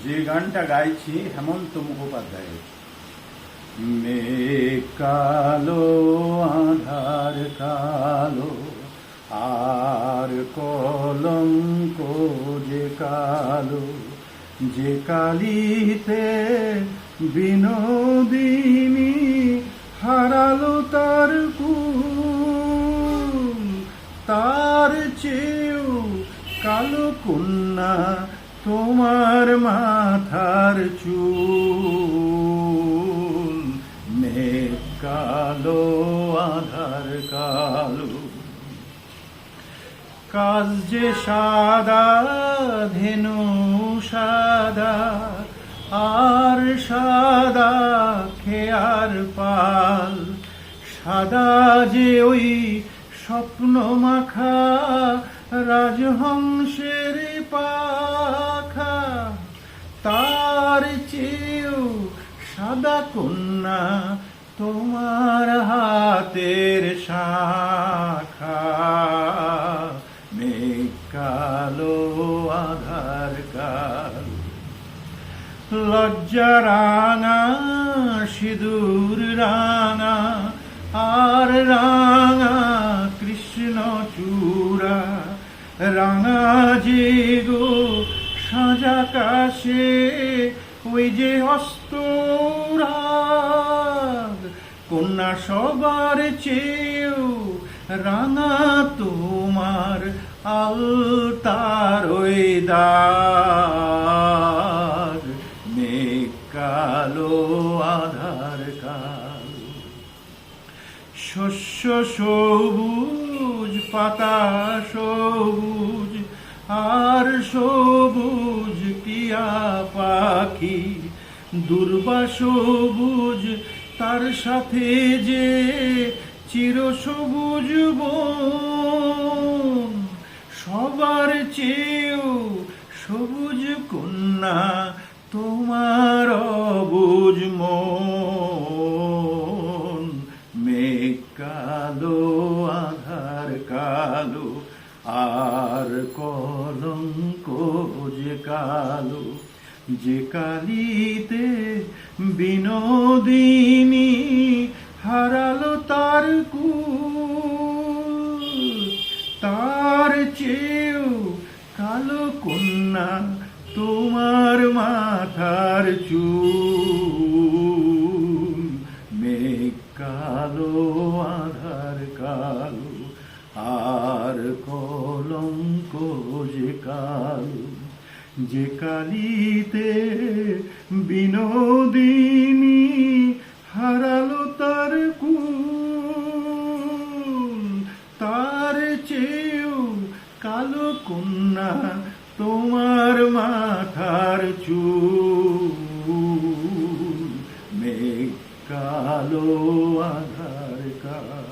যে গানটা গাইছি হেমন্ত মুখোপাধ্যায়ের। মেঘ কালো, আঁধার কালো, আর কলঙ্ক যে কালো, যে কালিতে বিনোদিনী হারালো তার কুল, তার চেয়েও কালো কন্যা তোমার মাথার চুল। মেঘ কালো, আধার কালো, কাজ যে সাদা, ধেনু সাদা, আর সাদা খেয়ার পাল, সাদা যে ওই স্বপ্ন মাখা রাজহংসের পাখা, তার চেয়েও সাদা কন্যা তোমার হাতের শাখা। মেঘ কালো, আধার কালো, লজ্জা রাঙা, সিঁদুর রাঙা, আর রাঙা কৃষ্ণ চূড়া, রাঙা যে গো সাজা কাশে ওই যে অস্তরাগ, কন্যা সবার চেয়েও রাঙা তোমার আলতার ওই দাগ। মেঘ কালো, আধার কালো, শস্য সবুজ, পাতা সবুজ, আর সবুজ টিয়া পাখি, দুর্বা সবুজ, তার সাথে যে চির সবুজ বন, সবার চেয়েও সবুজ কন্যা তোমার অবুজ মন। মেঘ কালো, আধার কালো, আর কলঙ্ক যে কালো, যে কালিতে বিনোদিনী হারালো তার কুল, তার চেয়েও কালো কন্যা তোমার মাথার চুল। মেঘ কালো, আধার কালো, আর কলঙ্ক যে কালো, যে কালিতে বিনোদিনী হারালো তার কুল, তার চেয়েও কালো কন্যা তোমার মাথার চুল। মেঘ কালো, আধার কালো।